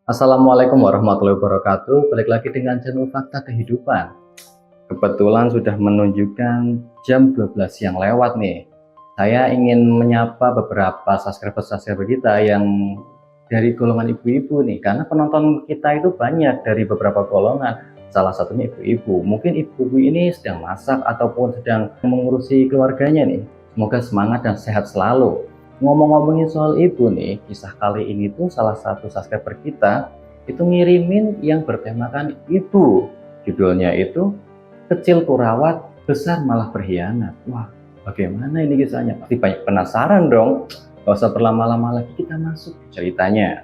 Assalamualaikum warahmatullahi wabarakatuh. Balik lagi dengan channel Fakta Kehidupan. Kebetulan sudah menunjukkan jam 12 siang lewat nih. Saya ingin menyapa beberapa subscriber kita yang dari golongan ibu-ibu nih, karena penonton kita itu banyak dari beberapa golongan. Salah satunya ibu-ibu. Mungkin ibu-ibu ini sedang masak ataupun sedang mengurusi keluarganya nih. Semoga semangat dan sehat selalu. Ngomong-ngomongin soal ibu nih, kisah kali ini tuh salah satu subscriber kita itu ngirimin yang bertemakan ibu. Judulnya itu kecil kurawat, besar malah berkhianat. Wah, bagaimana ini kisahnya? Pasti banyak penasaran dong. Gak usah berlama-lama lagi, kita masuk ke ceritanya.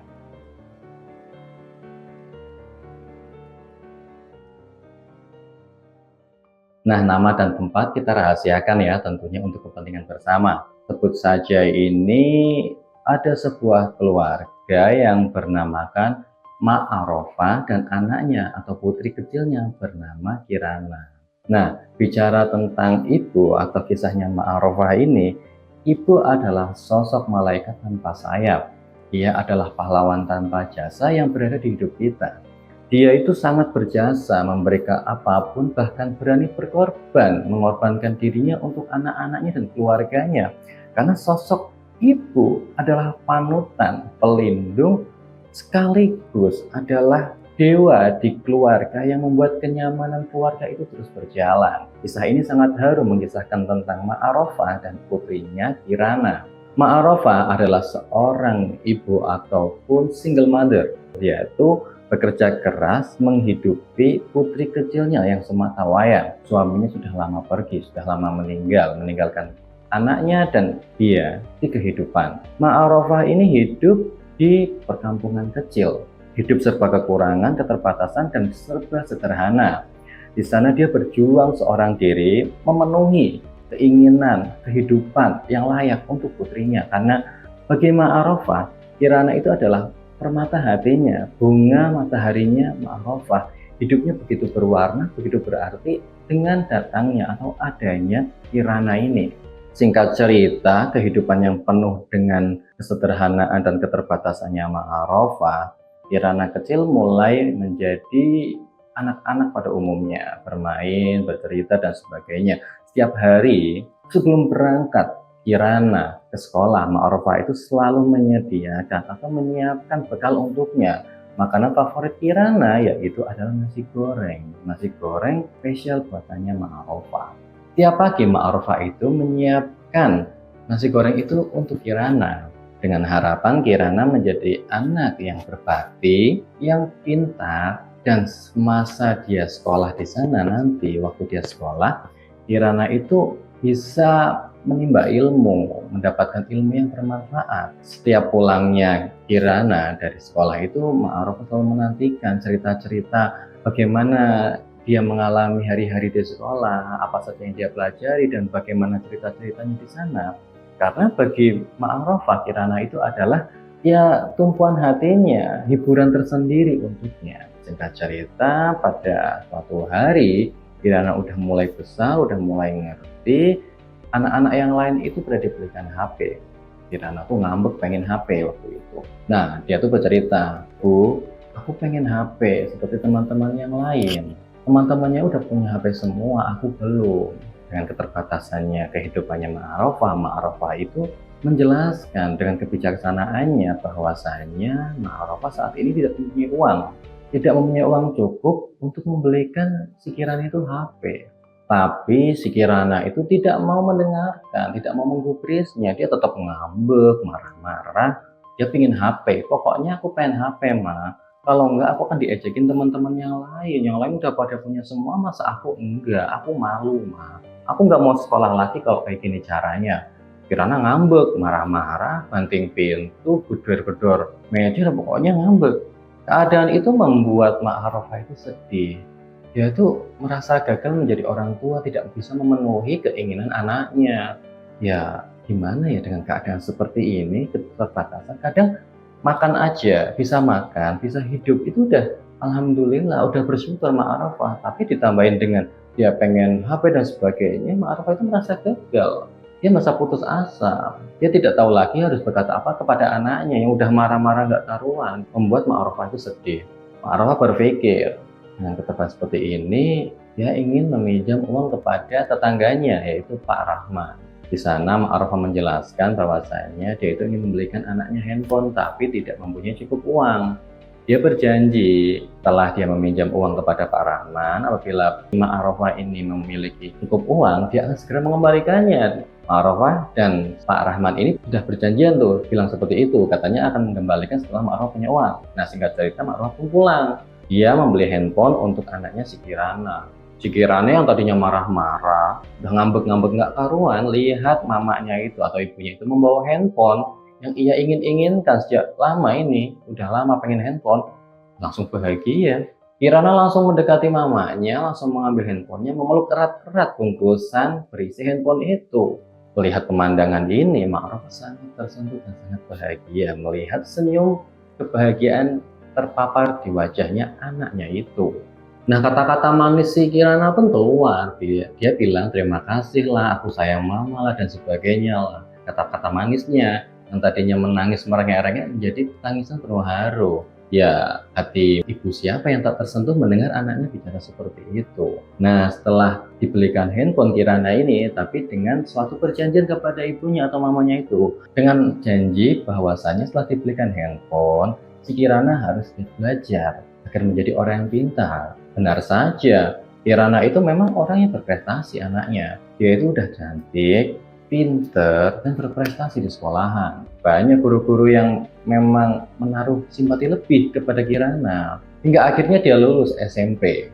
Nah, nama dan tempat kita rahasiakan ya, tentunya untuk kepentingan bersama. Sebut saja ini ada sebuah keluarga yang bernamakan Ma'arofah dan anaknya atau putri kecilnya bernama Kirana. Nah, bicara tentang ibu atau kisahnya Ma'arofah ini, ibu adalah sosok malaikat tanpa sayap. Ia adalah pahlawan tanpa jasa yang berada di hidup kita. Dia itu sangat berjasa, memberikan apapun, bahkan berani berkorban, mengorbankan dirinya untuk anak-anaknya dan keluarganya. Karena sosok ibu adalah panutan, pelindung, sekaligus adalah dewa di keluarga yang membuat kenyamanan keluarga itu terus berjalan. Kisah ini sangat harum mengisahkan tentang Ma'arofah dan putrinya Kirana. Ma'arofah adalah seorang ibu ataupun single mother, yaitu bekerja keras menghidupi putri kecilnya yang sematawayang. Suaminya sudah lama pergi, sudah lama meninggalkan anaknya dan dia di kehidupan. Ma'arofah ini hidup di perkampungan kecil, hidup serba kekurangan, keterbatasan, dan serba sederhana. Di sana dia berjuang seorang diri, memenuhi keinginan kehidupan yang layak untuk putrinya. Karena bagi Ma'arofah, Kirana itu adalah permata hatinya, bunga mataharinya Ma'arofah. Hidupnya begitu berwarna, begitu berarti dengan datangnya atau adanya Kirana ini. Singkat cerita, kehidupan yang penuh dengan kesederhanaan dan keterbatasannya Ma'arofah, Kirana kecil mulai menjadi anak-anak pada umumnya, bermain, bercerita, dan sebagainya. Setiap hari sebelum berangkat Kirana ke sekolah, Ma'arofah itu selalu menyediakan atau menyiapkan bekal untuknya. Makanan favorit Kirana yaitu adalah nasi goreng. Nasi goreng spesial buatannya Ma'arofah. Tiap pagi Ma'arofah itu menyiapkan nasi goreng itu untuk Kirana, dengan harapan Kirana menjadi anak yang berbakti, yang pintar, dan semasa dia sekolah di sana nanti, waktu dia sekolah, Kirana itu bisa menimba ilmu, mendapatkan ilmu yang bermanfaat. Setiap pulangnya Kirana dari sekolah itu, Ma'arofah selalu menantikan cerita-cerita bagaimana dia mengalami hari-hari di sekolah, apa saja yang dia pelajari, dan bagaimana cerita-ceritanya di sana. Karena bagi Ma'arofah, Kirana itu adalah ya tumpuan hatinya, hiburan tersendiri untuknya. Singkat cerita, pada suatu hari Kirana udah mulai besar, udah mulai ngerti, anak-anak yang lain itu sudah dibelikan HP. Kirana tuh ngambek pengen HP waktu itu. Nah, dia tuh bercerita, "Bu, aku pengen HP seperti teman-teman yang lain. Teman-temannya udah punya HP semua, aku belum." Dengan keterbatasannya kehidupannya Ma'arofah itu menjelaskan dengan kebijaksanaannya bahwasanya Ma'arofah saat ini tidak mempunyai uang, tidak mempunyai uang cukup untuk membelikan si Kirana itu HP. Tapi si Kirana itu tidak mau mendengarkan, tidak mau menggubrisnya. Dia tetap ngambek, marah-marah. Dia pingin HP. "Pokoknya aku pengen HP, Ma. Kalau enggak aku akan diejekin teman-teman yang lain. Yang lain udah pada punya semua, masa aku enggak? Aku malu, Ma. Aku nggak mau sekolah lagi kalau kayak gini caranya." Kirana ngambek, marah-marah, banting pintu, gedor-gedor meja, pokoknya ngambek. Keadaan itu membuat Ma'arofah itu sedih. Dia tuh merasa gagal menjadi orang tua, tidak bisa memenuhi keinginan anaknya. Ya gimana ya dengan keadaan seperti ini, keterbatasan. Kadang makan aja, bisa makan, bisa hidup, itu udah alhamdulillah, udah bersyukur Ma'arofah. Tapi ditambahin dengan dia pengen HP dan sebagainya, Ma'arofah itu merasa gagal. dia merasa putus asa. Dia tidak tahu lagi harus berkata apa kepada anaknya yang udah marah-marah gak karuan, membuat Mak Arafah itu sedih. Mak Arafah berpikir, dengan ketebak seperti ini, dia ingin meminjam uang kepada tetangganya, yaitu Pak Rahman. Di sana Mak Arafah menjelaskan bahwasanya dia itu ingin membelikan anaknya handphone, tapi tidak mempunyai cukup uang. Dia berjanji setelah dia meminjam uang kepada Pak Rahman, apabila Mak Arafah ini memiliki cukup uang, dia akan segera mengembalikannya. Mak Arafah dan Pak Rahman ini sudah berjanjian tuh, bilang seperti itu, katanya akan mengembalikan setelah Mak Arafah punya uang. Nah, singkat cerita Mak Arafah pun pulang. Dia membeli handphone untuk anaknya si Kirana. Si Kirana yang tadinya marah-marah, udah ngambek-ngambek nggak karuan, lihat mamanya itu atau ibunya itu membawa handphone yang ia ingin-inginkan sejak lama ini, udah lama pengen handphone, langsung bahagia. Kirana langsung mendekati mamanya, langsung mengambil handphonenya, memeluk erat-erat bungkusan berisi handphone itu. Melihat pemandangan ini, Mak Arafah sangat tersentuh dan sangat bahagia melihat senyum kebahagiaan terpapar di wajahnya anaknya itu. Nah, kata-kata manis si Kirana pun keluar. Dia bilang terima kasih lah, aku sayang mama lah, dan sebagainya lah. Kata-kata manisnya yang tadinya menangis merengek-rengek menjadi tangisan penuh haru. Ya, hati ibu siapa yang tak tersentuh mendengar anaknya bicara seperti itu. Nah, setelah dibelikan handphone Kirana ini, tapi dengan suatu perjanjian kepada ibunya atau mamanya itu, dengan janji bahwasanya setelah dibelikan handphone, si Kirana harus belajar agar menjadi orang yang pintar. Benar saja, Kirana itu memang orang yang berprestasi anaknya. Dia itu udah cantik, pinter, dan berprestasi di sekolahan. Banyak guru-guru yang memang menaruh simpati lebih kepada Kirana. Hingga akhirnya dia lulus SMP,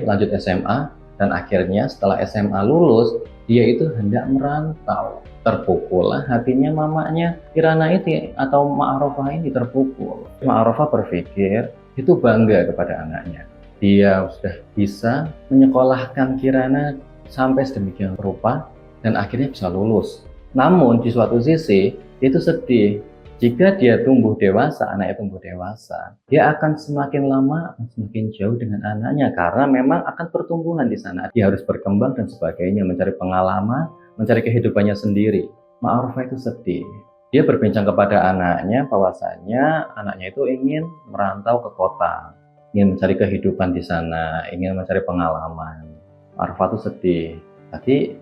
lanjut SMA, dan akhirnya setelah SMA lulus, dia itu hendak merantau. Terpukullah hatinya mamanya Kirana itu atau Mak Arafah ini terpukul. Mak Arafah berpikir itu bangga kepada anaknya. Dia sudah bisa menyekolahkan Kirana sampai sedemikian rupa dan akhirnya bisa lulus. Namun di suatu sisi itu sedih. Jika dia tumbuh dewasa, anaknya tumbuh dewasa, dia akan semakin lama semakin jauh dengan anaknya karena memang akan pertumbuhan di sana. Dia harus berkembang dan sebagainya, mencari pengalaman, mencari kehidupannya sendiri. Mak Arafah itu sedih. Dia berbincang kepada anaknya bahwasanya anaknya itu ingin merantau ke kota, ingin mencari kehidupan di sana, ingin mencari pengalaman. Mak Arafah itu sedih. Tapi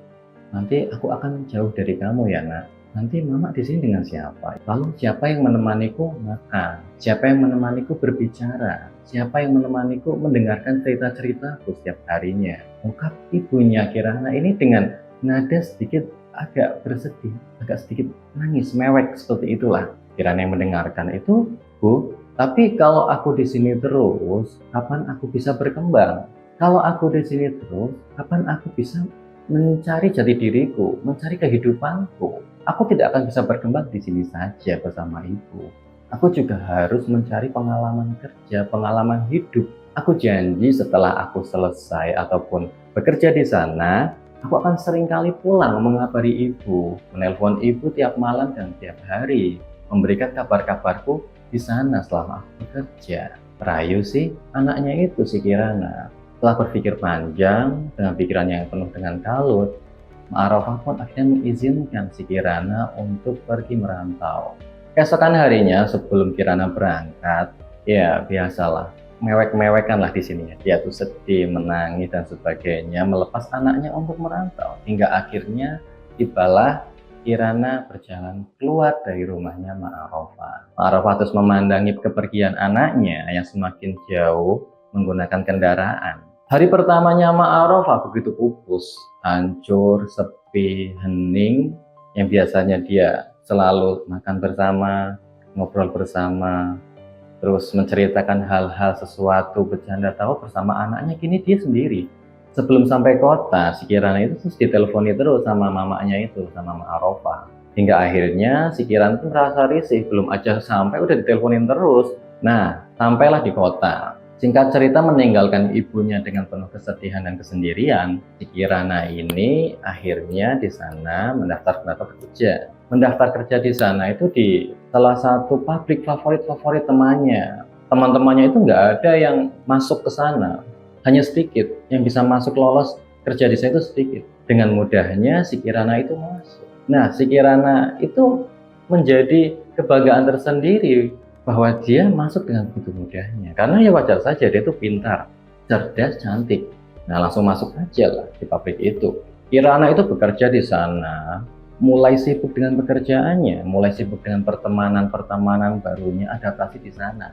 nanti aku akan jauh dari kamu ya nak. Nanti mama di sini dengan siapa? Lalu siapa yang menemaniku makan? Siapa yang menemaniku berbicara? Siapa yang menemaniku mendengarkan cerita-ceritaku setiap harinya? Ungkap ibunya Kirana ini dengan nada sedikit agak bersedih, agak sedikit nangis, mewek seperti itulah. Kirana yang mendengarkan itu, Bu, tapi kalau aku di sini terus, kapan aku bisa berkembang? Kalau aku di sini terus, kapan aku bisa mencari jati diriku, mencari kehidupanku? Aku tidak akan bisa berkembang di sini saja bersama ibu. Aku juga harus mencari pengalaman kerja, pengalaman hidup. Aku janji setelah aku selesai ataupun bekerja di sana, aku akan seringkali pulang mengabari ibu, menelpon ibu tiap malam dan tiap hari, memberikan kabar-kabarku di sana selama aku bekerja. Rayu sih anaknya itu si Kirana. Setelah berpikir panjang dengan pikirannya yang penuh dengan kalut, Mak Arafah pun akhirnya mengizinkan si Kirana untuk pergi merantau. Keesokan harinya sebelum Kirana berangkat, ya biasalah, mewek-mewekan lah di sini. Dia tuh sedih, menangis dan sebagainya, melepas anaknya untuk merantau. Hingga akhirnya tibalah Kirana berjalan keluar dari rumahnya Mak Arafah. Mak Arafah terus memandangi kepergian anaknya yang semakin jauh menggunakan kendaraan. Hari pertamanya Mak Arafah begitu pupus, hancur, sepi, hening, yang biasanya dia selalu makan bersama, ngobrol bersama, terus menceritakan hal-hal sesuatu, bercanda tawa bersama anaknya, kini dia sendiri. Sebelum sampai kota, si Kirana itu terus diteleponi terus sama mamanya itu, sama Mak Arafah. Hingga akhirnya si Kirana itu merasa risih, belum aja sampai udah diteleponin terus. Nah, sampailah di kota. Singkat cerita, meninggalkan ibunya dengan penuh kesedihan dan kesendirian, si Kirana ini akhirnya di sana mendaftar kerja. Mendaftar kerja di sana itu di salah satu pabrik favorit temannya. Teman-temannya itu nggak ada yang masuk ke sana, hanya sedikit yang bisa masuk lolos kerja di sana itu sedikit. Dengan mudahnya si Kirana itu masuk. Nah, si Kirana itu menjadi kebanggaan tersendiri bahwa dia masuk dengan begitu mudahnya. Karena ya wajar saja, dia itu pintar, cerdas, cantik. Nah, langsung masuk aja lah di pabrik itu. Kirana itu bekerja di sana, mulai sibuk dengan pekerjaannya, mulai sibuk dengan pertemanan barunya, adaptasi di sana.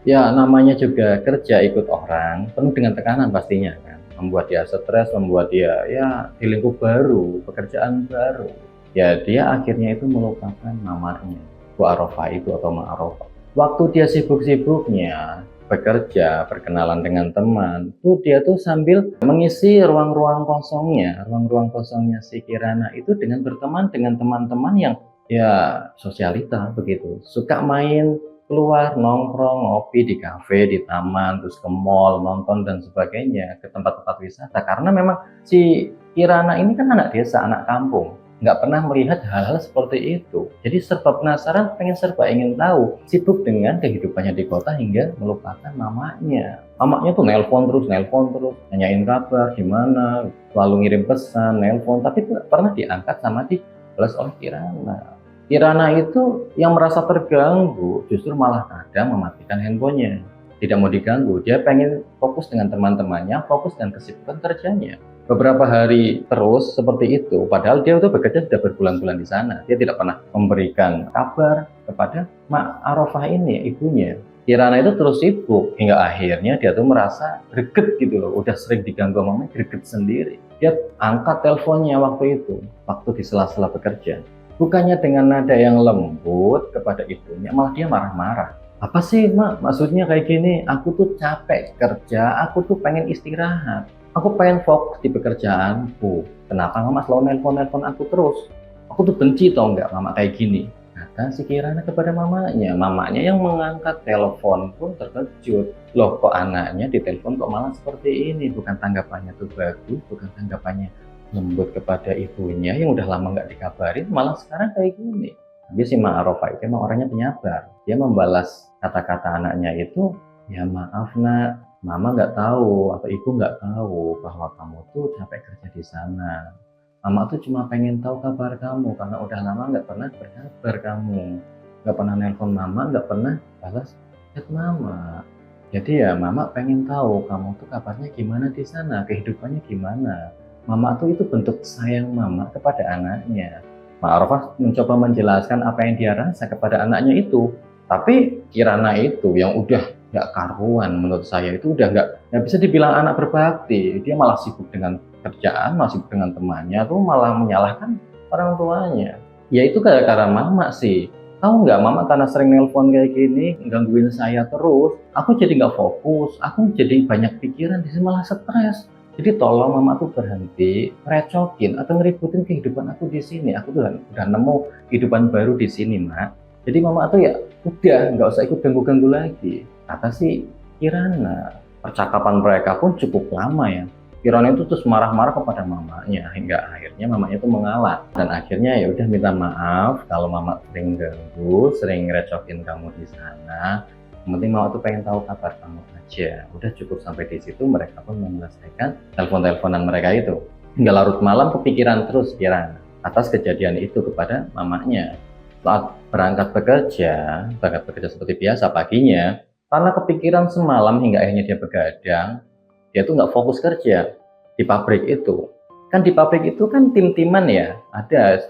Ya, namanya juga kerja ikut orang, penuh dengan tekanan pastinya kan. Membuat dia stres, membuat dia ya di lingkup baru, pekerjaan baru. Ya, dia akhirnya itu melupakan mamanya, Bu Arofah itu atau Ma Arofah. Waktu dia sibuk-sibuknya bekerja, berkenalan dengan teman, tuh dia tuh sambil mengisi ruang-ruang kosongnya si Kirana itu dengan berteman dengan teman-teman yang ya sosialita begitu, suka main keluar nongkrong, ngopi di kafe, di taman, terus ke mall, nonton dan sebagainya, ke tempat-tempat wisata. Karena memang si Kirana ini kan anak desa, anak kampung, nggak pernah melihat hal-hal seperti itu. Jadi serba penasaran, serba ingin tahu, sibuk dengan kehidupannya di kota hingga melupakan mamanya. Mamanya tuh nelpon terus, nanyain kabar gimana, selalu ngirim pesan, nelpon, tapi nggak pernah diangkat sama dibalas oleh Kirana. Kirana itu yang merasa terganggu justru malah kadang mematikan handphonenya. Tidak mau diganggu, dia pengen fokus dengan teman-temannya, fokus dengan kesibukan kerjanya. Beberapa hari terus seperti itu, padahal dia itu bekerja sudah berbulan-bulan di sana. Dia tidak pernah memberikan kabar kepada Mak Arofah ini, ibunya. Kirana itu terus sibuk, hingga akhirnya dia tuh merasa greget gitu loh, udah sering diganggu mamanya, greget sendiri. Dia angkat teleponnya waktu itu, waktu di sela-sela bekerja. Bukannya dengan nada yang lembut kepada ibunya, malah dia marah-marah. Apa sih, Mak? Maksudnya kayak gini, aku tuh capek kerja, aku tuh pengen istirahat. Aku pengen fokus di pekerjaanku. Kenapa Mama selalu nelpon-nelpon aku terus? Aku tuh benci tau nggak Mama kayak gini. Kata si Kirana kepada mamanya. Mamanya yang mengangkat telepon pun terkejut. Loh, kok anaknya ditelepon kok malah seperti ini? Bukan tanggapannya tuh bagus, bukan tanggapannya lembut kepada ibunya yang udah lama nggak dikabarin, malah sekarang kayak gini. Tapi si Ma Arofah itu emang orangnya penyabar. Dia membalas kata-kata anaknya itu, ya maaf nak, mama nggak tahu atau ibu nggak tahu bahwa kamu tuh capek kerja di sana. Mama tuh cuma pengen tahu kabar kamu karena udah lama nggak pernah berkabar kamu, nggak pernah nelpon mama, nggak pernah balas chat mama. Jadi ya mama pengen tahu kamu tuh kabarnya gimana di sana, kehidupannya gimana. Mama tuh itu bentuk sayang mama kepada anaknya. Mak Arofah mencoba menjelaskan apa yang dia rasa kepada anaknya itu. Tapi Kirana itu yang udah gak karuan menurut saya itu udah gak bisa dibilang anak berbakti. Dia malah sibuk dengan kerjaan, malah sibuk dengan temannya, tuh malah menyalahkan orang tuanya. Ya itu gara-gara mama sih. Tahu nggak, mama karena sering nelpon kayak gini, gangguin saya terus, aku jadi nggak fokus, aku jadi banyak pikiran, jadi malah stres. Jadi tolong mama tuh berhenti recokin atau ngeributin kehidupan aku di sini. Aku tuh udah nemu kehidupan baru di sini, Mak. Jadi mama tuh ya udah nggak usah ikut ganggu-ganggu lagi. Kata si Kirana. Percakapan mereka pun cukup lama ya. Kirana itu terus marah-marah kepada mamanya hingga akhirnya mamanya tuh mengalah dan akhirnya ya udah minta maaf kalau mama sering ganggu, sering recokin kamu di sana. Yang penting mama tuh pengen tahu kabar kamu aja. Udah cukup sampai di situ, mereka pun menyelesaikan telepon-teleponan mereka itu. Hingga larut malam kepikiran terus Kirana atas kejadian itu kepada mamanya. Saat berangkat bekerja seperti biasa paginya, karena kepikiran semalam hingga akhirnya dia begadang, dia tuh nggak fokus kerja di pabrik itu. Kan di pabrik itu kan tim-timan ya, ada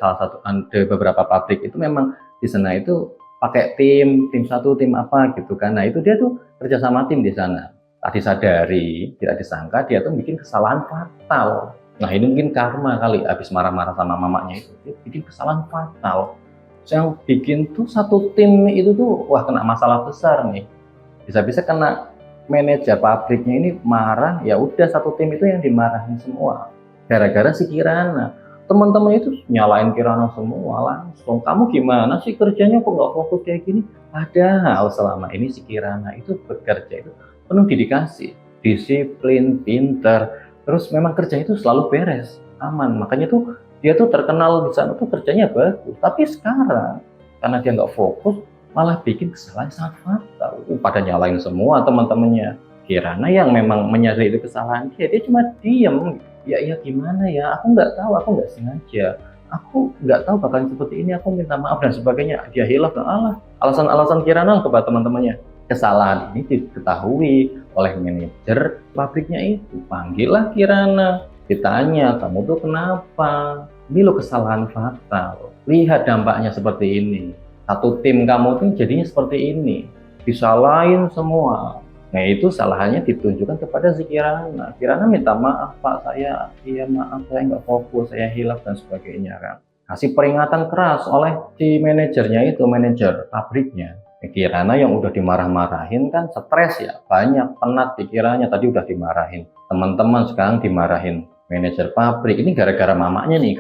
beberapa pabrik itu memang di sana itu pakai tim satu, tim apa gitu kan. Nah itu dia tuh kerja sama tim di sana. Tak disadari, tidak disangka dia tuh bikin kesalahan fatal. Nah ini mungkin karma kali, habis marah-marah sama mamanya itu, dia bikin kesalahan fatal. Yang bikin tuh satu tim itu tuh, wah kena masalah besar nih. Bisa-bisa kena manajer pabriknya ini marah, ya udah satu tim itu yang dimarahin semua. Gara-gara si Kirana. Teman-teman itu nyalain Kirana semua langsung. Kamu gimana sih kerjanya kok nggak fokus kayak gini? Padahal selama ini si Kirana itu bekerja itu penuh dedikasi, disiplin, pintar. Terus memang kerja itu selalu beres, aman. Makanya tuh dia tuh terkenal di sana tuh kerjanya bagus. Tapi sekarang karena dia nggak fokus, malah bikin kesalahan sangat fatal. Pada nyalain semua teman-temannya. Kirana yang memang menyadari itu kesalahan dia cuma diem. Ya iya gimana ya, aku nggak tahu, aku nggak sengaja, aku nggak tahu bakalan seperti ini, aku minta maaf dan sebagainya. Dia hilaf, alah, alasan-alasan Kirana kepada teman-temannya. Kesalahan ini diketahui oleh manajer pabriknya itu. Panggillah Kirana, ditanya, kamu tuh kenapa? Ini lo kesalahan fatal. Lihat dampaknya seperti ini. Satu tim kamu tuh jadinya seperti ini. Disalahin semua. Nah itu salahnya ditunjukkan kepada si Kirana. Kirana minta maaf Pak, iya maaf saya nggak fokus, saya hilaf dan sebagainya kan. Kasih peringatan keras oleh si manajernya itu, manajer pabriknya. Kirana yang udah dimarah-marahin kan stres ya, banyak penat pikirannya, tadi udah dimarahin teman-teman, sekarang dimarahin manajer pabrik. Ini gara-gara mamanya nih,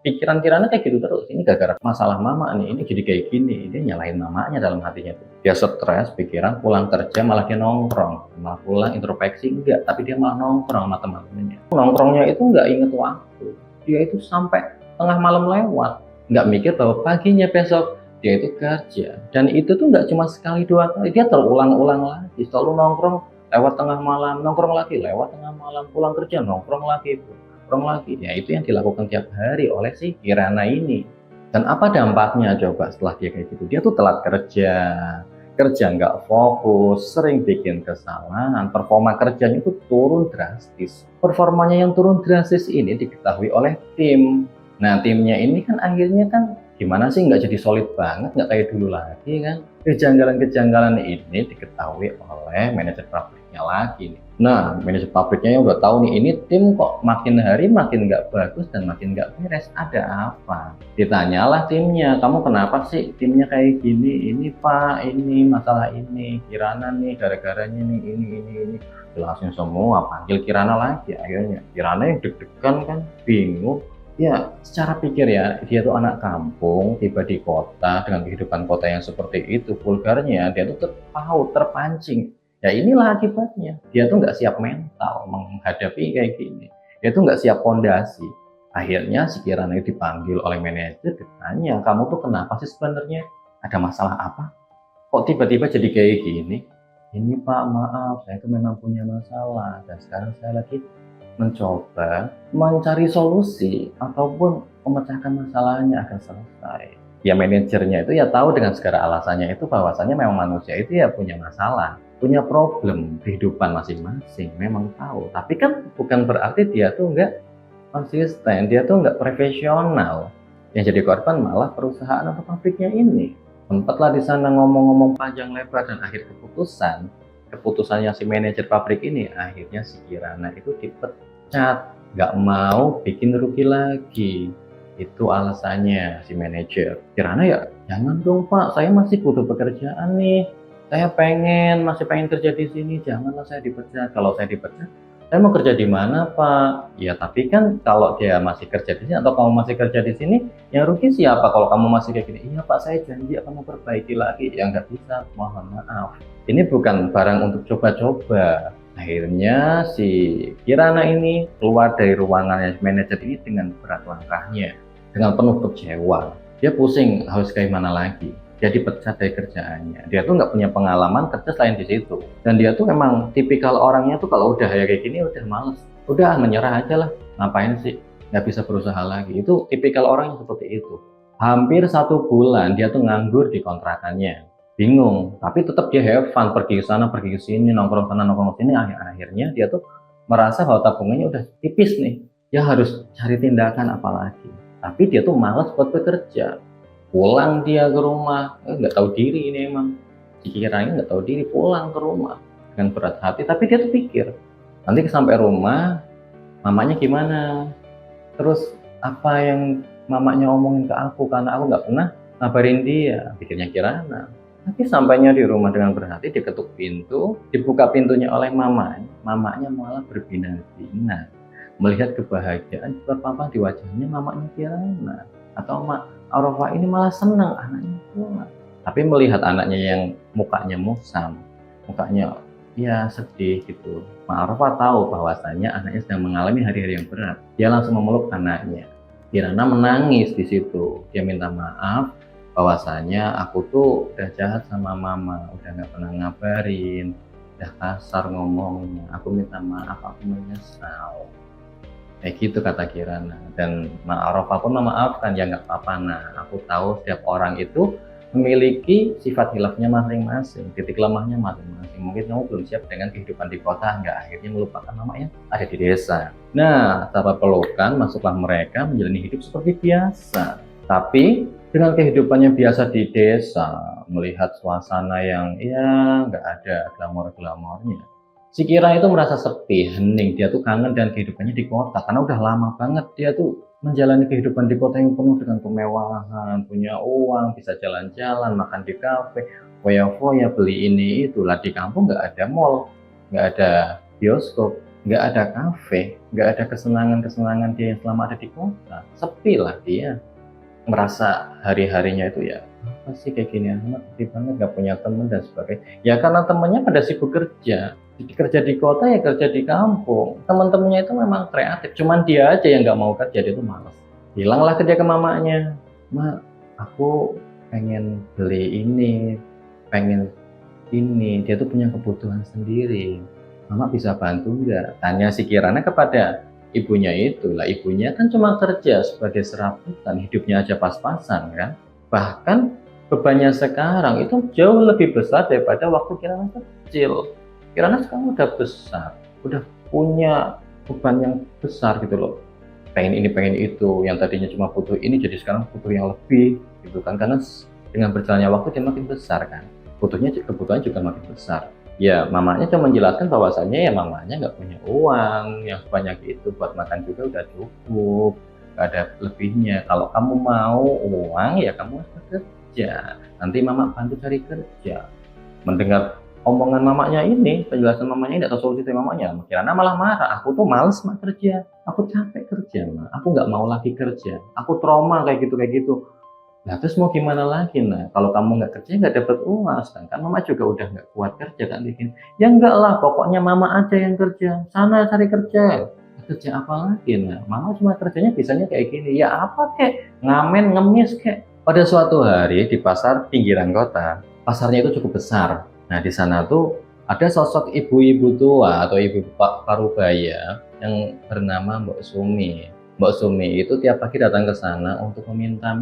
pikiran Kirana kayak gitu terus. Ini gara-gara masalah mama nih, ini jadi kayak gini. Dia nyalahin mamanya dalam hatinya tuh. Dia stres, pikiran, pulang kerja malah dia nongkrong, malah pulang introspeksi enggak, tapi dia malah nongkrong sama teman-temannya. Nongkrongnya itu nggak inget waktu, dia itu sampai tengah malam lewat, nggak mikir bahwa paginya besok dia itu kerja. Dan itu tuh nggak cuma sekali dua kali, dia terulang-ulang lagi, selalu nongkrong lewat tengah malam, nongkrong lagi lewat tengah malam, pulang kerja nongkrong lagi, ya itu yang dilakukan tiap hari oleh si Kirana ini. Dan apa dampaknya coba setelah dia kayak gitu? Dia tuh telat kerja nggak fokus, sering bikin kesalahan, performa kerjanya itu turun drastis. Performanya yang turun drastis ini diketahui oleh tim. Nah timnya ini kan akhirnya kan gimana sih, nggak jadi solid banget, nggak kayak dulu lagi kan. Kejanggalan-kejanggalan ini diketahui oleh manajer pabriknya lagi nih. Nah manajer pabriknya yang udah tahu nih, ini tim kok makin hari makin nggak bagus dan makin nggak beres, ada apa? Ditanyalah timnya, kamu kenapa sih timnya kayak gini? Ini Pak, ini masalah ini, Kirana nih gara-garanya nih, ini. Jelasin semua, panggil Kirana lagi. Akhirnya Kirana yang deg-degan kan, bingung. Ya, secara pikir ya, dia tuh anak kampung, tiba di kota dengan kehidupan kota yang seperti itu, vulgarnya, dia tuh terpaut, terpancing. Ya inilah akibatnya, dia tuh nggak siap mental menghadapi kayak gini. Dia tuh nggak siap fondasi. Akhirnya si Kirana dipanggil oleh manajer, ditanya, kamu tuh kenapa sih sebenarnya? Ada masalah apa? Kok tiba-tiba jadi kayak gini? Ini Pak, maaf, saya itu memang punya masalah, dan sekarang saya lagi mencoba mencari solusi ataupun memecahkan masalahnya agar selesai. Ya manajernya itu ya tahu dengan segala alasannya itu bahwasannya memang manusia itu ya punya masalah, punya problem kehidupan masing-masing, memang tahu. Tapi kan bukan berarti dia tuh nggak konsisten, dia tuh nggak profesional. Yang jadi korban malah perusahaan atau pabriknya ini. Sempatlah di sana ngomong-ngomong panjang lebar dan akhir keputusannya si manajer pabrik ini, akhirnya si Kirana itu dipecat, nggak mau bikin rugi lagi. Itu alasannya si manajer. Kirana ya jangan dong Pak, saya masih butuh pekerjaan nih, saya masih pengen kerja di sini, janganlah saya dipecat. Kalau saya dipecat, saya mau kerja di mana Pak? Ya tapi kan kalau dia masih kerja di sini atau kamu masih kerja di sini, yang rugi siapa kalau kamu masih kayak gini? Iya Pak, saya janji akan memperbaiki lagi. Ya nggak bisa, mohon maaf. Ini bukan barang untuk coba-coba. Akhirnya si Kirana ini keluar dari ruangannya manajer ini dengan berat langkahnya, dengan penuh kecewa. Dia pusing harus kayak mana lagi. Dia dipecat dari kerjaannya. Dia tuh nggak punya pengalaman kerja selain di situ. Dan dia tuh memang tipikal orangnya tuh kalau udah kayak gini udah males. Udah menyerah aja lah. Ngapain sih? Nggak bisa berusaha lagi. Itu tipikal orang yang seperti itu. Hampir 1 bulan dia tuh nganggur di kontrakannya. Bingung. Tapi tetap dia have fun. Pergi ke sana, pergi ke sini, nongkrong sana, nongkrong sini. Akhirnya dia tuh merasa bahwa tabungannya udah tipis nih. Dia harus cari tindakan apa lagi. Tapi dia tuh malas buat bekerja. Pulang dia ke rumah, nggak tahu diri ini emang. Si Kirana nggak tahu diri, pulang ke rumah dengan berat hati. Tapi dia tuh pikir, nanti sampai rumah, mamanya gimana? Terus apa yang mamanya omongin ke aku, karena aku nggak pernah ngabarin dia, pikirnya Kirana. Tapi sampainya di rumah dengan berat hati, diketuk pintu, dibuka pintunya oleh mamanya malah berbinar-binar. Melihat kebahagiaan berpampang di wajahnya mamanya Kirana. Atau Arafah ini malah senang anaknya pulang. Tapi melihat anaknya yang mukanya musam, mukanya ya sedih gitu. Arafah tahu bahwasanya anaknya sedang mengalami hari-hari yang berat. Dia langsung memeluk anaknya. Kirana menangis di situ. Dia minta maaf bahwasanya aku tuh udah jahat sama mama, udah nggak pernah ngabarin, udah kasar ngomongnya. Aku minta maaf, aku menyesal. Kayak gitu kata Kirana. Dan Ma'arofah pun memaafkan, ya nggak apa-apa. Nah, aku tahu setiap orang itu memiliki sifat hilafnya masing-masing, titik lemahnya masing-masing. Mungkin kamu belum siap dengan kehidupan di kota, nggak akhirnya melupakan mama yang ada di desa. Nah, tanpa pelukan, masuklah mereka menjalani hidup seperti biasa. Tapi dengan kehidupannya biasa di desa, melihat suasana yang ya nggak ada glamor-glamornya, si Kira itu merasa sepi, hening. Dia tuh kangen dan kehidupannya di kota karena udah lama banget dia tuh menjalani kehidupan di kota yang penuh dengan kemewahan, punya uang, bisa jalan-jalan, makan di kafe, foya-foya, beli ini itu. Lah di kampung nggak ada mall, nggak ada bioskop, nggak ada kafe, nggak ada kesenangan-kesenangan dia yang selama ada di kota. Sepi lah dia. Merasa hari-harinya itu ya apa sih kayak gini amat, sepi banget, nggak punya teman dan sebagainya. Ya karena temannya pada sibuk kerja. Jadi kerja di kota ya kerja di kampung. Teman-temannya itu memang kreatif, cuman dia aja yang nggak mau kerja, dia tuh malas. Bilanglah kerja ke mamanya, "Ma, aku pengen beli ini, pengen ini." Dia tuh punya kebutuhan sendiri. "Mama bisa bantu nggak?" Tanya si Kirana kepada ibunya itu. Lah ibunya kan cuma kerja sebagai serabutan, hidupnya aja pas-pasan kan. Bahkan bebannya sekarang itu jauh lebih besar daripada waktu Kirana kecil. Kirana sekarang udah besar, udah punya beban yang besar gitu loh. Pengen ini, pengen itu, yang tadinya cuma butuh ini jadi sekarang butuh yang lebih gitu kan. Karena dengan berjalannya waktu dia makin besar kan. Butuhnya, kebutuhan juga makin besar. Ya mamanya cuma menjelaskan bahwasannya ya mamanya nggak punya uang yang sebanyak itu, buat makan juga udah cukup, nggak ada lebihnya. Kalau kamu mau uang ya kamu harus bekerja, nanti mama bantu cari kerja. Mendengar omongan mamanya ini, penjelasan mamanya ini atau solusi dari mamanya, Kirana malah marah. "Aku tuh males mak kerja, aku capek kerja mak, aku nggak mau lagi kerja, aku trauma kayak gitu kayak gitu." Nah terus mau gimana lagi? Nah kalau kamu nggak kerja nggak dapat uang, sedangkan mama juga udah nggak kuat kerja kan bikin. "Ya enggak lah, pokoknya mama aja yang kerja, sana cari kerja." "Kerja apa lagi?" Nah mama cuma kerjanya bisanya kayak gini. "Ya apa kek, ngamen ngemis kek." Pada suatu hari di pasar pinggiran kota, pasarnya itu cukup besar. Nah di sana tuh ada sosok ibu-ibu tua atau ibu parubaya yang bernama Mbok Sumi. Mbok Sumi itu tiap pagi datang ke sana untuk meminta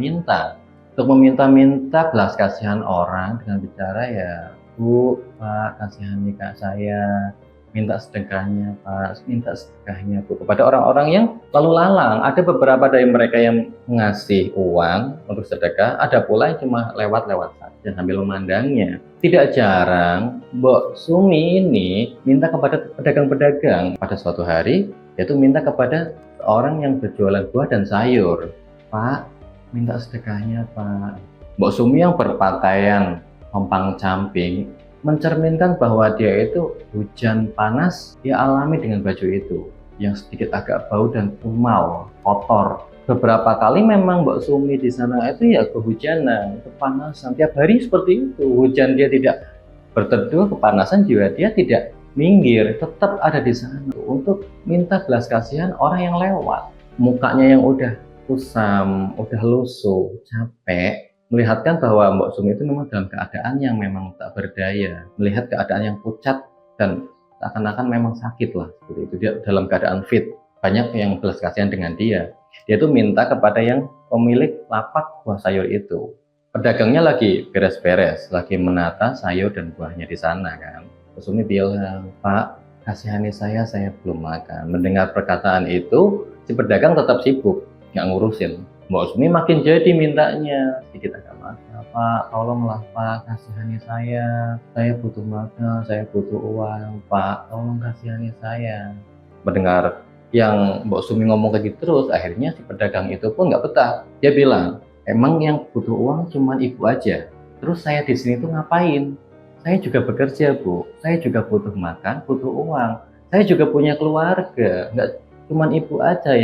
belas kasihan orang dengan bicara ya, "Bu, Pak, kasihani Kak saya, minta sedekahnya Pak, minta sedekahnya Bu," kepada orang-orang yang lalu lalang. Ada beberapa dari mereka yang ngasih uang untuk sedekah, ada pula yang cuma lewat-lewat saja sambil memandangnya. Tidak jarang Mbok Sumi ini minta kepada pedagang-pedagang. Pada suatu hari yaitu minta kepada orang yang berjualan buah dan sayur, "Pak, minta sedekahnya Pak." Mbok Sumi yang berpakaian compang-camping mencerminkan bahwa dia itu hujan panas dia alami dengan baju itu yang sedikit agak bau dan kumal, kotor. Beberapa kali memang Mbok Sumi di sana itu ya kehujanan, kepanasan tiap hari seperti itu. Hujan dia tidak berteduh, kepanasan juga dia tidak minggir, tetap ada di sana untuk minta belas kasihan orang yang lewat. Mukanya yang udah kusam, udah lusuh, capek, melihatkan bahwa Mbok Sumi itu memang dalam keadaan yang memang tak berdaya, melihat keadaan yang pucat dan seakan-akan memang sakit lah seperti itu. Dia dalam keadaan fit, banyak yang belas kasihan dengan dia. Dia tuh minta kepada yang pemilik lapak buah sayur itu. Pedagangnya lagi beres-beres, lagi menata sayur dan buahnya di sana kan. Mbok Sumi bilang, "Pak, kasihani saya belum makan." Mendengar perkataan itu, si pedagang tetap sibuk nggak ngurusin. Mbok Sumi makin jadi mintanya, sedikit agak maksa, "Pak, tolonglah Pak, kasihani saya butuh makan, saya butuh uang, Pak, tolong kasihani saya." Mendengar yang Mbok Sumi ngomong kayak gitu terus, akhirnya si pedagang itu pun nggak betah. Dia bilang, "Emang yang butuh uang cuma ibu aja, terus saya di sini tuh ngapain? Saya juga bekerja Bu, saya juga butuh makan, butuh uang, saya juga punya keluarga, nggak cuma ibu aja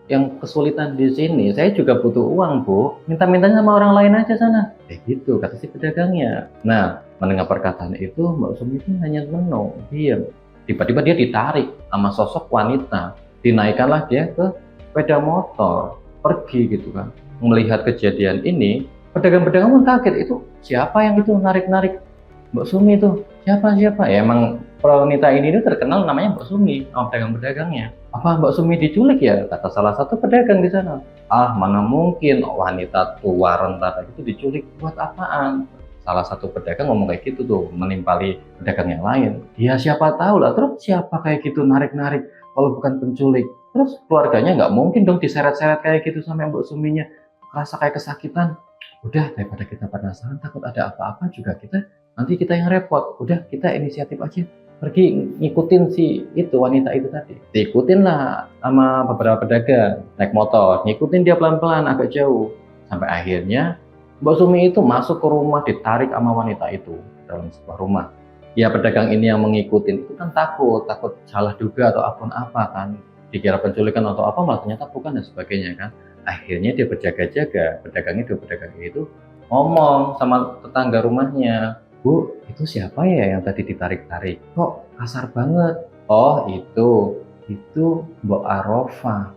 yang kesulitan di sini, saya juga butuh uang Bu, minta-mintanya sama orang lain aja sana." Kayak gitu kata si pedagangnya. Nah mendengar perkataan itu Mbak Sumi itu hanya menung, diam. Tiba-tiba dia ditarik sama sosok wanita, dinaikkanlah dia ke sepeda motor, pergi gitu kan. Melihat kejadian ini, pedagang-pedagang pun kaget, itu siapa yang itu narik-narik Mbak Sumi itu? Siapa? Ya emang wanita ini tuh terkenal namanya Mbak Sumi sama pedagang-pedagangnya. Apa Mbak Sumi diculik ya? Kata salah satu pedagang di sana. Ah, mana mungkin wanita tua renta itu diculik, buat apaan? Salah satu pedagang ngomong kayak gitu tuh, menimpali pedagang yang lain. Ya siapa tahu lah, terus siapa kayak gitu narik-narik kalau bukan penculik? Terus keluarganya nggak mungkin dong diseret-seret kayak gitu sama Mbak Suminya, rasa kayak kesakitan. Udah, daripada kita penasaran takut ada apa-apa juga nanti kita yang repot. Udah, kita inisiatif aja, pergi ngikutin si itu wanita itu tadi. Diikutin lah sama beberapa pedagang naik motor, ngikutin dia pelan-pelan agak jauh, sampai akhirnya Mbak Sumi itu masuk ke rumah, ditarik sama wanita itu dalam sebuah rumah. Ya pedagang ini yang mengikuti itu kan takut salah duga atau apa kan, dikira penculikan atau apa, malah ternyata bukan dan sebagainya kan. Akhirnya dia berjaga-jaga, dua pedagang itu ngomong sama tetangga rumahnya, Bu, itu siapa ya yang tadi ditarik-tarik? Kok kasar banget? Oh itu Mbok Arofah.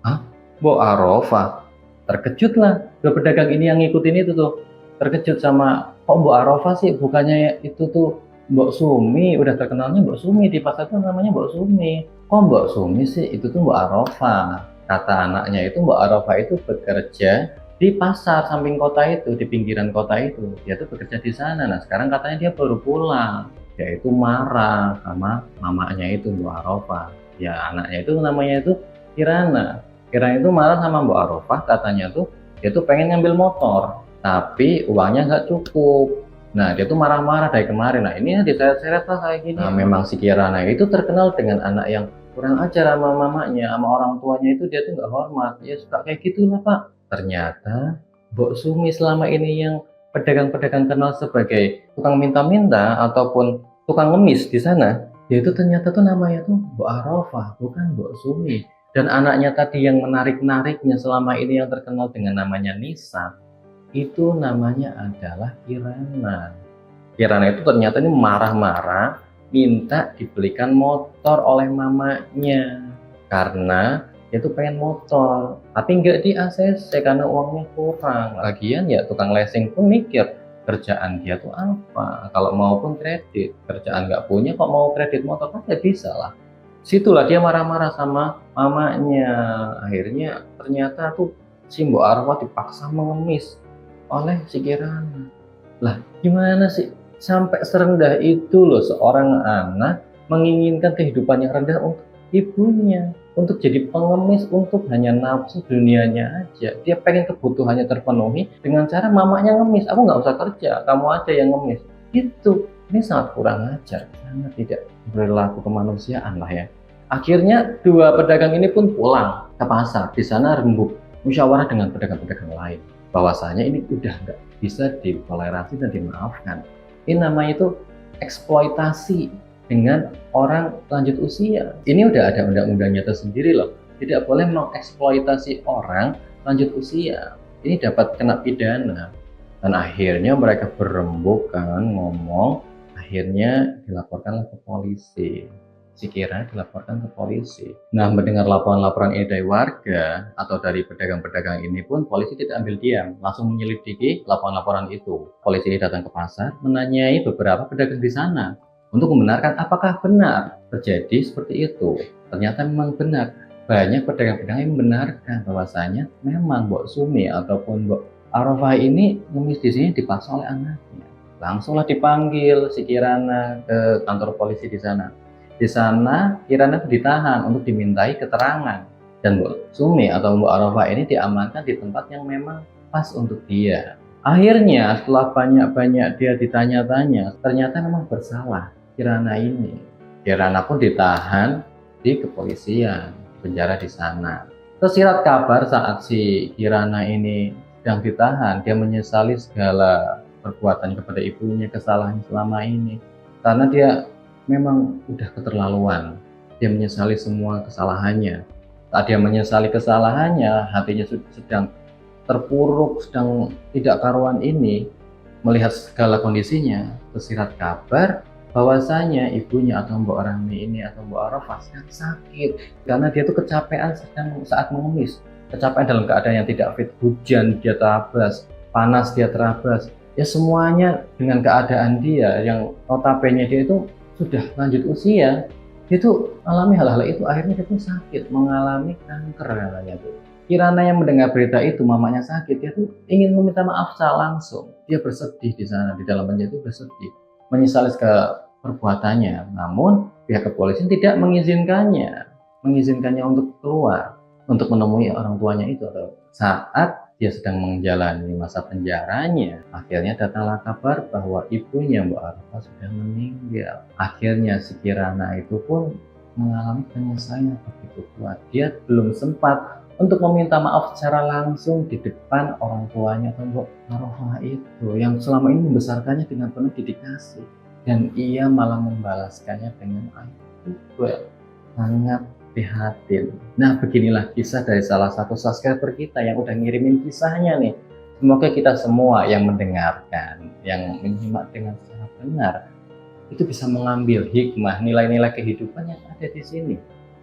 Hah? Mbok Arofah? Terkejut lah dua pedagang ini yang ngikutin itu tuh, terkejut sama kok Mbok Arofah sih, bukannya itu tuh Mbok Sumi, udah terkenalnya Mbok Sumi di pasar itu namanya Mbok Sumi. Kok Mbok Sumi sih, itu tuh Mbok Arofah. Kata anaknya itu Mbok Arofah itu bekerja di pasar samping kota itu, di pinggiran kota itu, dia tuh bekerja di sana. Nah sekarang katanya dia baru pulang, dia itu marah sama mamanya itu Mbok Arofah. Ya anaknya itu namanya itu Kirana. Kirana itu marah sama Mbok Arofah, katanya tuh dia tuh pengen ngambil motor tapi uangnya nggak cukup. Nah dia tuh marah-marah dari kemarin. Nah ini diseret-seret lah kayak gini. Nah memang si Kirana itu terkenal dengan anak yang kurang ajar sama mamanya, sama orang tuanya itu dia tuh nggak hormat. Ya suka kayak gitulah Pak. Ternyata Mbok Sumi selama ini yang pedagang-pedagang kenal sebagai tukang minta-minta ataupun tukang ngemis di sana, dia itu ternyata tuh namanya tuh Mbok Arofah, bukan Mbok Sumi. Dan anaknya tadi yang menarik-nariknya selama ini yang terkenal dengan namanya Nisa, itu namanya adalah Kirana. Kirana itu ternyata ini marah-marah, minta dibelikan motor oleh mamanya karena dia tuh pengen motor, tapi nggak di ACC karena uangnya kurang. Lagian ya tukang leasing pun mikir kerjaan dia tuh apa, kalau maupun kredit, kerjaan nggak punya kok mau kredit motor kan ya bisa lah. Situlah dia marah-marah sama mamanya. Akhirnya ternyata tuh si Mbok Arofah dipaksa mengemis oleh si Kirana. Lah gimana sih sampai serendah itu loh seorang anak menginginkan kehidupan yang rendah untuk ibunya, untuk jadi pengemis, untuk hanya nafsu dunianya aja. Dia pengen kebutuhannya terpenuhi dengan cara mamanya ngemis. Aku nggak usah kerja, kamu aja yang ngemis. Itu ini sangat kurang ajar, sangat tidak berlaku kemanusiaan lah ya. Akhirnya dua pedagang ini pun pulang ke pasar. Di sana rembuk musyawarah dengan pedagang-pedagang lain bahwasanya ini udah nggak bisa ditoleransi dan dimaafkan. Ini namanya itu eksploitasi dengan orang lanjut usia. Ini udah ada undang-undangnya tersendiri loh. Tidak boleh mengeksploitasi orang lanjut usia. Ini dapat kena pidana. Dan akhirnya mereka berembuk kan, ngomong, akhirnya dilaporkanlah ke polisi. Si Kira dilaporkan ke polisi. Nah, mendengar laporan-laporan ini dari warga atau dari pedagang-pedagang ini pun, polisi tidak ambil diam, langsung menyelidiki laporan-laporan itu. Polisi ini datang ke pasar, menanyai beberapa pedagang di sana untuk membenarkan apakah benar terjadi seperti itu. Ternyata memang benar. Banyak pedagang-pedagang yang membenarkan bahwasanya memang Mbok Sumi ataupun Mbok Arofah ini ngemis di sini dipaksa oleh anaknya. Langsunglah dipanggil si Kirana ke kantor polisi di sana. Di sana Kirana ditahan untuk dimintai keterangan, dan Mbok Sumi atau Mbok Arofah ini diamankan di tempat yang memang pas untuk dia. Akhirnya setelah banyak-banyak dia ditanya-tanya, ternyata memang bersalah Kirana ini. Kirana pun ditahan di kepolisian, penjara di sana. Tersirat kabar saat si Kirana ini sedang ditahan, dia menyesali segala perbuatan kepada ibunya, kesalahan selama ini, karena dia memang udah keterlaluan. Dia menyesali semua kesalahannya. Saat dia menyesali kesalahannya, hatinya sedang terpuruk, sedang tidak karuan ini, melihat segala kondisinya, tersirat kabar bahwasanya ibunya atau Mbok Rami ini atau Mbok Arofah sedang sakit karena dia tuh kecapean sedang saat mengemis. Kecapean dalam keadaan yang tidak fit, hujan dia terabas, panas dia terabas, ya semuanya dengan keadaan dia yang notabene dia itu sudah lanjut usia, dia tuh alami hal-hal itu, akhirnya dia pun sakit, mengalami kanker katanya tuh. Kirana yang mendengar berita itu, mamanya sakit, dia tuh ingin meminta maaf secara langsung. Dia bersedih di sana, di dalam penjara itu bersedih, menyesali ke perbuatannya. Namun pihak kepolisian tidak mengizinkannya untuk keluar, untuk menemui orang tuanya itu. Atau saat dia sedang menjalani masa penjaranya, akhirnya datanglah kabar bahwa ibunya Mbak Arfa sudah meninggal. Akhirnya si Kirana itu pun mengalami penyesalan begitu kuat. Dia belum sempat untuk meminta maaf secara langsung di depan orang tuanya atau Mbak Arfa itu yang selama ini membesarkannya dengan penuh dedikasi, dan ia malah membalaskannya dengan air juga. Sangat prihatin. Nah, beginilah kisah dari salah satu subscriber kita yang udah ngirimin kisahnya nih. Semoga kita semua yang mendengarkan, yang menyimak dengan secara benar, itu bisa mengambil hikmah, nilai-nilai kehidupan yang ada di sini.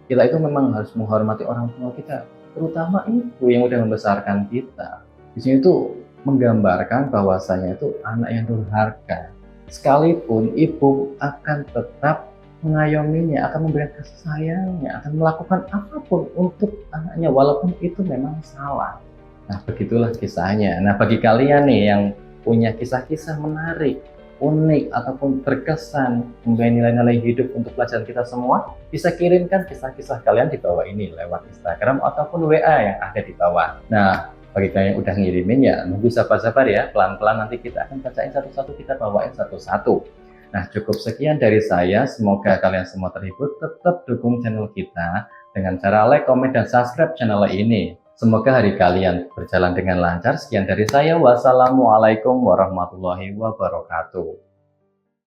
Kita itu memang harus menghormati orang tua kita, terutama ibu yang udah membesarkan kita. Di sini tuh menggambarkan bahwasanya itu anak yang durhaka, sekalipun ibu akan tetap mengayominya, akan memberikan kasih sayangnya, akan melakukan apapun untuk anaknya walaupun itu memang salah. Nah, begitulah kisahnya. Nah, bagi kalian nih yang punya kisah-kisah menarik, unik, ataupun berkesan, membawa nilai-nilai hidup untuk pelajaran kita semua, bisa kirimkan kisah-kisah kalian di bawah ini lewat Instagram ataupun WA yang ada di bawah. Nah, bagi kalian yang udah ngirimin ya, nunggu sabar-sabar ya, pelan-pelan nanti kita akan bacain satu-satu, kita bawain satu-satu. Nah, cukup sekian dari saya. Semoga kalian semua terhibur. Tetap dukung channel kita dengan cara like, komen, dan subscribe channel ini. Semoga hari kalian berjalan dengan lancar. Sekian dari saya. Wassalamualaikum warahmatullahi wabarakatuh.